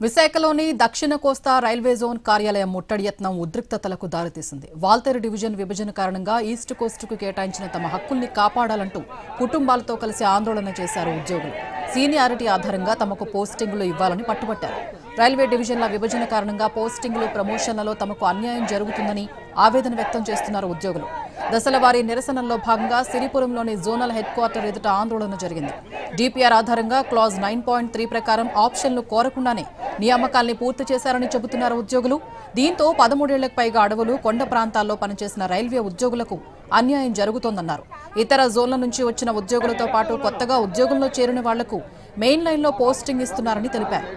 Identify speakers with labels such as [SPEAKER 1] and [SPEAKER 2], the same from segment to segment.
[SPEAKER 1] విశాఖలోని దక్షిణ కోస్తా railway zone కార్యాలయం ముట్టడి యత్నం ఉద్రిక్తతలకు దారితీసింది. వాల్తేరు డివిజన్ విభజన కారణంగా ఈస్ట్ కోస్టుకు కేటాయించిన తమ హక్కుల్ని కాపాడాలంటూ కుటుంబాలతో కలిసి ఆందోళన చేశారు ఉద్యోగులు. సీనియారిటీ ఆధారంగా తమకు పోస్టింగులు ఇవ్వాలని పట్టుబట్టారు. రైల్వే డివిజన్ల విభజన కారణంగా పోస్టింగులు, ప్రమోషన్లలో తమకు అన్యాయం జరుగుతుందని ఆవేదన వ్యక్తం చేస్తున్నారు ఉద్యోగులు. దశలవారీ నిరసనల్లో భాగంగా సిరిపురంలోని జోనల్ హెడ్ క్వార్టర్ ఎదుట ఆందోళన జరిగింది. డిపిఆర్ ఆధారంగా క్లాజ్ 9.3 ప్రకారం ఆప్షన్లు కోరకుండానే నియామకాల్ని పూర్తి చేశారని చెబుతున్నారు ఉద్యోగులు. దీంతో 13 ఏళ్లకు పైగా అడవులు, కొండ ప్రాంతాల్లో పనిచేసిన రైల్వే ఉద్యోగులకు అన్యాయం జరుగుతోందన్నారు. ఇతర జోన్ల నుంచి వచ్చిన ఉద్యోగులతో పాటు కొత్తగా ఉద్యోగంలో చేరిన వాళ్లకు మెయిన్ లైన్లో పోస్టింగ్ ఇస్తున్నారని తెలిపారు.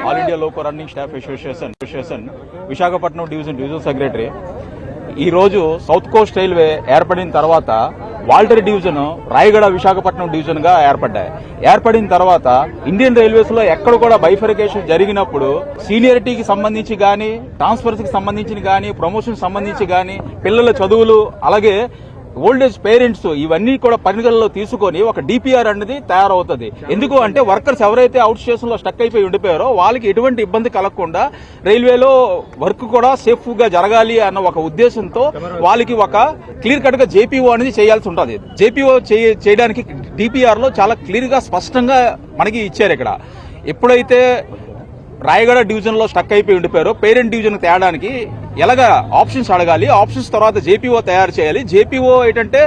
[SPEAKER 2] All India loco running staff association Visakhapatnam division secretary. ఈ రోజు సౌత్ కోస్ట్ రైల్వే ఏర్పడిన తర్వాత వాల్టర్ డివిజన్, రాయగడ, విశాఖపట్నం డివిజన్ గా ఏర్పడిన తర్వాత ఇండియన్ రైల్వేస్ లో ఎక్కడ కూడా బైఫర్కేషన్ జరిగినప్పుడు సీనియారిటీకి సంబంధించి గానీ, ట్రాన్స్ఫర్స్ కి సంబంధించి గానీ, ప్రమోషన్ సంబంధించి గానీ, పిల్లల చదువులు, అలాగే ఓల్డేజ్ పేరెంట్స్, ఇవన్నీ కూడా పరిగణలో తీసుకొని ఒక డిపిఆర్ అనేది తయారవుతుంది. ఎందుకు అంటే వర్కర్స్ ఎవరైతే అవుట్ స్టేషన్ లో స్టక్ అయిపోయి ఉండిపోయారో వాళ్ళకి ఎటువంటి ఇబ్బంది కలగకుండా రైల్వేలో వర్క్ కూడా సేఫ్ గా జరగాలి అన్న ఒక ఉద్దేశంతో వాళ్ళకి ఒక క్లియర్ కట్ గా జేపీఓ అనేది చేయాల్సి ఉంటుంది. జేపీఓ చేయడానికి డిపిఆర్ లో చాలా క్లియర్ గా స్పష్టంగా మనకి ఇచ్చారు. ఇక్కడ ఎప్పుడైతే రాయగడ డివిజన్ లో స్టక్ అయిపోయి ఉండిపోయారో పేరెంట్ డివిజన్ తేడానికి ఎలాగా ఆప్షన్స్ అడగాలి, ఆప్షన్స్ తర్వాత జేపీఓ తయారు చేయాలి. జేపీఓ ఏంటంటే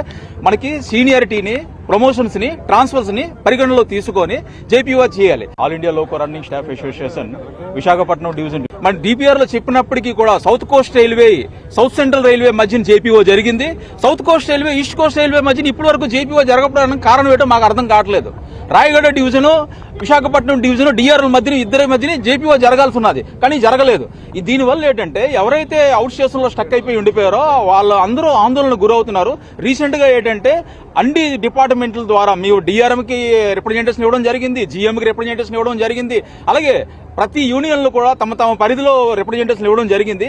[SPEAKER 2] మనకి సీనియారిటీని, ప్రమోషన్స్ ని, ట్రాన్స్ఫర్స్ ని పరిగణలో తీసుకొని జేపీఓ చేయాలి. All India loco running staff association Visakhapatnam division మన డిపిఆర్ లో చెప్పినప్పటికీ కూడా south coast railway, south central railway మధ్యన జేపీఓ జరిగింది. South coast railway, east Coast railway మధ్యన ఇప్పటి వరకు జేపీఓ జరగడానికి కారణం ఏంటో మాకు అర్థం కావట్లేదు. Rayagada division, Visakhapatnam division, DRL మధ్యన ఇద్దరి మధ్యన జేపీఓ జరగాల్సి ఉన్నది, కానీ జరగలేదు. దీనివల్ల ఏంటంటే ఎవరైతే అవుట్ స్టేషన్ లో స్టక్ అయిపోయి ఉండిపోయారో వాళ్ళు అందరూ ఆందోళన గురవుతున్నారు. రీసెంట్ గా ఏంటంటే అన్ని డిపార్ట్మెంట్ల ద్వారా మేము డిఆర్ఎం కి రిప్రజెంటేషన్ ఇవ్వడం జరిగింది, జీఎం కి రిప్రజెంటేషన్ ఇవ్వడం జరిగింది, అలాగే ప్రతి యూనియన్లు కూడా తమ పరిధిలో రిప్రజెంటేషన్ ఇవ్వడం జరిగింది.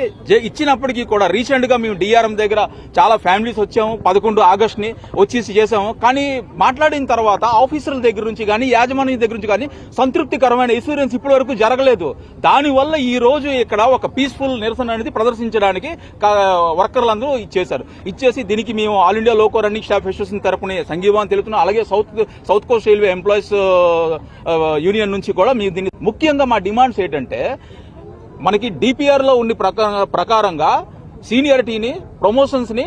[SPEAKER 2] ఇచ్చినప్పటికీ కూడా రీసెంట్ గా మేము డిఆర్ఎం దగ్గర చాలా ఫ్యామిలీస్ వచ్చాము, 11 ఆగస్టు ని వచ్చేసి చేసాము. కానీ మాట్లాడిన తర్వాత ఆఫీసర్ల దగ్గర నుంచి కానీ, యాజమాన్యం దగ్గర నుంచి కానీ సంతృప్తికరమైన ఎక్స్పీరియన్స్ ఇప్పటి వరకు జరగలేదు. దానివల్ల ఈ రోజు ఇక్కడ ఒక పీస్ఫుల్ నిరసన అనేది ప్రదర్శించడానికి వర్కర్లందరూ ఇచ్చేసి దీనికి మేము all India loco running staff association తరపున సంఘీభావం తెలుపుతున్నాం. అలాగే south coast railway employees union నుంచి కూడా మేము దీన్ని ముఖ్యంగా మా డిమాండ్స్ ఏంటంటే మనకి డిపిఆర్ లో ఉన్న ప్రకారంగా సీనియారిటీని, ప్రమోషన్స్ ని